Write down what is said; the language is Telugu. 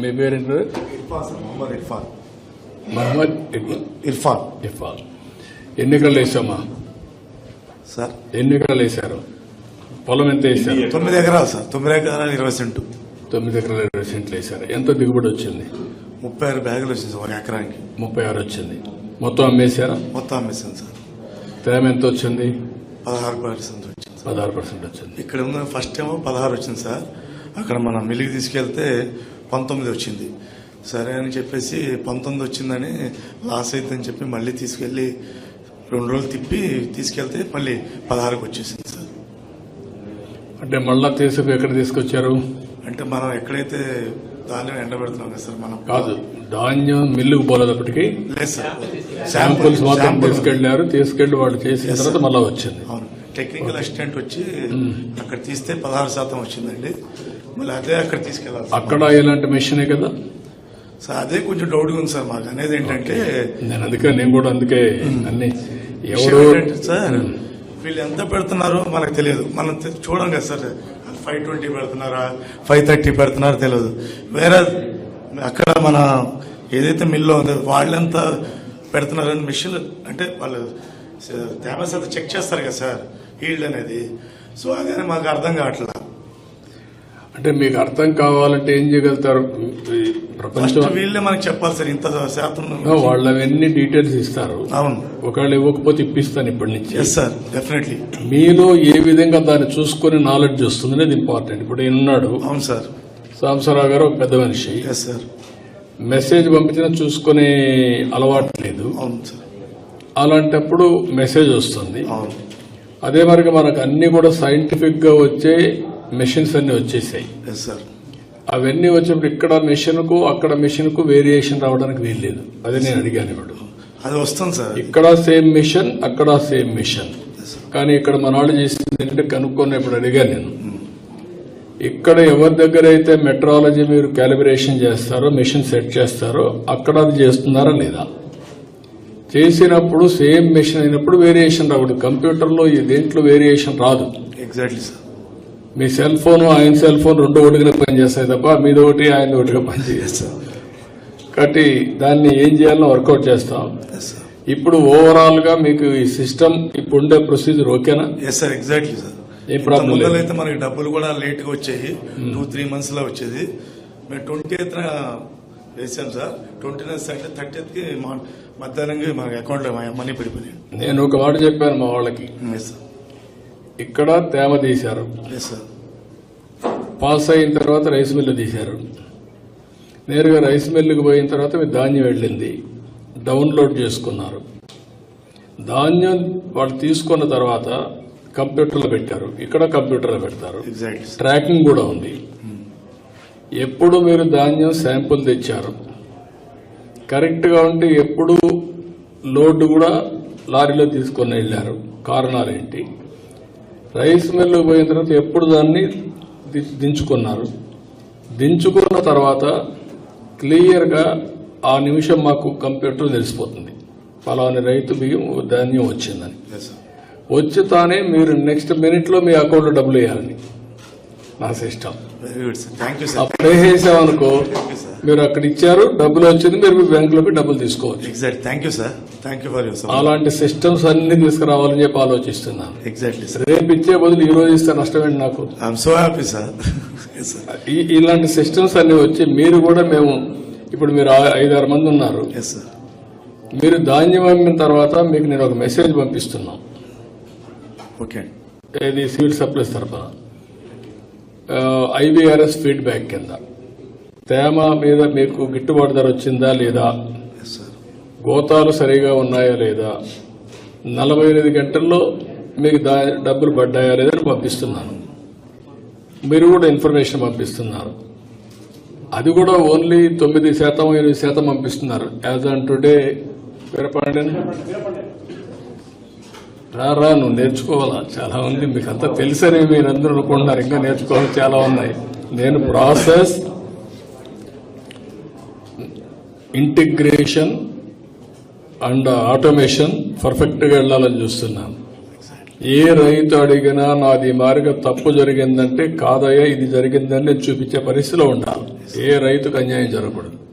మీ పేరేంటారు? మహమ్మద్ ఇర్ఫాన్. ఎన్ని ఎకరాలు వేసామా సార్? ఎన్ని ఎకరాలు వేశారు? పొలం ఎంత వేశారు? 9 ఎకరాలు సార్. 9 ఎకరాలు 20 సెంట్లు. 9 ఎకరాలు 20 సెంట్లు వేశారు. ఎంత దిగుబడి వచ్చింది? 36 బ్యాగులు వచ్చింది ఒక ఎకరానికి. 36 వచ్చింది. మొత్తం అమ్మేశారా? మొత్తం అమ్మేసాను సార్. తేమ ఎంత వచ్చింది? 16% వచ్చింది. 16% వచ్చింది. ఇక్కడ ఉన్న ఫస్ట్ ఏమో 16 వచ్చింది సార్. అక్కడ మనం మిల్లికి తీసుకెళ్తే 19 వచ్చింది. సరే అని చెప్పేసి 19 వచ్చిందని లాస్ అవుతుందని చెప్పి మళ్ళీ తీసుకెళ్లి 2 రోజులు తిప్పి తీసుకెళ్తే మళ్ళీ 16కి వచ్చేసింది సార్. అంటే మళ్ళా ఎక్కడ తీసుకొచ్చారు? అంటే మనం ఎక్కడైతే ధాన్యం ఎండబెడుతున్నాం కదా సార్, మనం కాదు ధాన్యం మిల్లుకు పోలేదప్పటికి లేదు సార్. శాంపుల్స్ మాత్రం తీసుకెళ్లి వాళ్ళు చేసిన తర్వాత మళ్ళా వచ్చింది. అవును, టెక్నికల్ అసిస్టెంట్ వచ్చి అక్కడ తీస్తే 16% వచ్చిందండి. మళ్ళీ అదే అక్కడ తీసుకెళ్ళాలి. అక్కడ ఇలాంటి మెషినే కదా సార్? అదే కొంచెం డౌట్గా ఉంది సార్ మాకు. అనేది ఏంటంటే నేను కూడా అందుకే అన్ని సార్ వీళ్ళు ఎంత పెడుతున్నారో మనకు తెలియదు. మనం చూడం కదా సార్. 520 పెడుతున్నారా 530 పెడుతున్నారో తెలియదు. వేరే అక్కడ మన ఏదైతే మిల్లో ఉందో వాళ్ళెంత పెడుతున్నారని మిషన్ అంటే వాళ్ళు తేమ శాతం చెక్ చేస్తారు కదా సార్, హీల్డ్ అనేది. సో అదే మాకు అర్థం కావట్లా. అంటే మీకు అర్థం కావాలంటే ఏం చేయగలుగుతారు? ప్రపంచం వీళ్ళే మనకు చెప్పాలి సార్ ఇంత శాతం. వాళ్ళు అవన్నీ డీటెయిల్స్ ఇస్తారు. అవును, ఒకవేళ ఇవ్వకపోతే ఇప్పిస్తాను ఇప్పటి నుంచి. Yes sir, definitely. మీలో ఏ విధంగా దాన్ని చూసుకుని నాలెడ్జ్ వస్తుంది అనేది ఇంపార్టెంట్. ఇప్పుడు ఉన్నాడు. అవును సార్. సాంబశివరావు గారు ఒక పెద్ద మనిషి. Yes sir. మెసేజ్ పంపించిన చూసుకునే అలవాటు లేదు. అవును సార్. అలాంటప్పుడు మెసేజ్ వస్తుంది. అవును. అదే మరి మనకు అన్ని కూడా సైంటిఫిక్ గా వచ్చే మెషిన్స్ అన్ని వచ్చేసాయి. Yes sir. అవన్నీ వచ్చినప్పుడు ఇక్కడ మెషిన్ కు అక్కడ మెషిన్ కు వేరియేషన్ రావడానికి వీల్లేదు. అదే నేను అడిగాను. ఇప్పుడు అది వస్తుంది సార్. ఇక్కడ సేమ్ మిషన్, అక్కడ సేమ్ మిషన్. కానీ ఇక్కడ మన వాళ్ళు చేసింది ఏంటంటే కనుక్కున్నప్పుడు అడిగాను నేను, ఇక్కడ ఎవరి దగ్గర అయితే మెట్రాలజీ మీరు క్యాలిబ్రేషన్ చేస్తారో, మిషన్ సెట్ చేస్తారో అక్కడ అది చేస్తున్నారా లేదా? చేసినప్పుడు సేమ్ మిషన్ అయినప్పుడు వేరియేషన్ రాకూడదు. కంప్యూటర్లో దేంట్లో వేరియేషన్ రాదు. Exactly sir. మీ సెల్ ఫోన్ ఆయన సెల్ ఫోన్ 2 ఒకటిగా పనిచేస్తాయి తప్ప మీది ఒకటి ఆయన ఒకటిగా పనిచేస్తాం. కాబట్టి దాన్ని ఏం చేయాలో వర్కౌట్ చేస్తాం. ఇప్పుడు ఓవరాల్ గా మీకు ఈ సిస్టమ్ ఇప్పుడు ఉండే ప్రొసీజర్ ఓకేనా? Yes sir, exactly sir. ఏ ప్రాబ్లం లేదు. అయితే మనకి డబ్బులు కూడా లేట్ గా వచ్చాయి. 2-3 months లో వచ్చేది. మేము 20th వేసాం సార్. 29th అంటే 30th కి మధ్యాహ్నంగా మన అకౌంట్ లో మనీ పడిపోయాయి. నేను ఒక మాట చెప్పాను మా వాళ్ళకి, ఇక్కడ తేమ తీశారు, పాస్ అయిన తర్వాత రైస్ మిల్లు తీశారు. నేరుగా రైస్ మిల్లుకి పోయిన తర్వాత మీ ధాన్యం వెళ్ళింది, డౌన్లోడ్ చేసుకున్నారు. ధాన్యం వాళ్ళు తీసుకున్న తర్వాత కంప్యూటర్లో పెట్టారు. ఇక్కడ కంప్యూటర్లో పెడతారు. ట్రాకింగ్ కూడా ఉంది. ఎప్పుడు మీరు ధాన్యం శాంపుల్ తెచ్చారు కరెక్ట్ గా ఉంటే ఎప్పుడు లోడ్ కూడా లారీలో తీసుకొని వెళ్లారు, కారణాలు ఏంటి? రైస్ మిల్లు పోయిన తర్వాత ఎప్పుడు దాన్ని దించుకున్నారు, దించుకున్న తర్వాత క్లియర్ గా ఆ నిమిషం మాకు కంప్యూటర్ తెలిసిపోతుంది ఫలాని రైతు బియ్యం ధాన్యం వచ్చిందని. వచ్చి తానే మీరు నెక్స్ట్ మినిట్ లో మీ అకౌంట్ లో డబ్బులు వేయాలని నా సిస్టమ్. అప్పుడు వేసేసామనుకో మీరు అక్కడ ఇచ్చారు, డబ్బులు వచ్చింది, మీరు మీ బ్యాంకులోకి డబ్బులు తీసుకోవచ్చు. అలాంటి సిస్టమ్స్ అన్ని తీసుకురావాలని చెప్పి ఆలోచిస్తున్నాను. రేపు ఇచ్చే బదులు ఈ రోజు ఇస్తే నష్టమేంటి నాకు? ఇలాంటి సిస్టమ్స్ అన్ని వచ్చి మీరు కూడా మేము ఇప్పుడు మీరు 5-6 మంది ఉన్నారు. మీరు ధాన్యం అమ్మిన తర్వాత మీకు నేను ఒక మెసేజ్ పంపిస్తున్నాం. ఇది సివిల్ సప్లైస్ తరఫున IVRS ఫీడ్బ్యాక్ కింద తేమ మీద మీకు గిట్టుబాటు ధర వచ్చిందా లేదా, గోతాలు సరిగా ఉన్నాయా లేదా, 48 గంటల్లో మీకు డబ్బులు పడ్డాయా లేదా అని పంపిస్తున్నాను. మీరు కూడా ఇన్ఫర్మేషన్ పంపిస్తున్నారు. అది కూడా ఓన్లీ 9%-8% పంపిస్తున్నారు. యాజ్ ఆన్ టుడే రా నువ్వు నేర్చుకోవాలా, చాలా ఉంది. మీకు అంతా తెలుసని మీరందరూ అనుకుంటున్నారు, ఇంకా నేర్చుకోవాలి చాలా ఉన్నాయి. నేను process integration and automation perfect గా వెళ్లాలని చూస్తున్నాను. ఏ రైతు అడిగినా నాది మారిగా తప్పు జరిగిందంటే కాదయ్యా ఇది జరిగిందని నేను చూపించే పరిస్థితిలో ఉండాలి. ఏ రైతుకు అన్యాయం జరగకూడదు.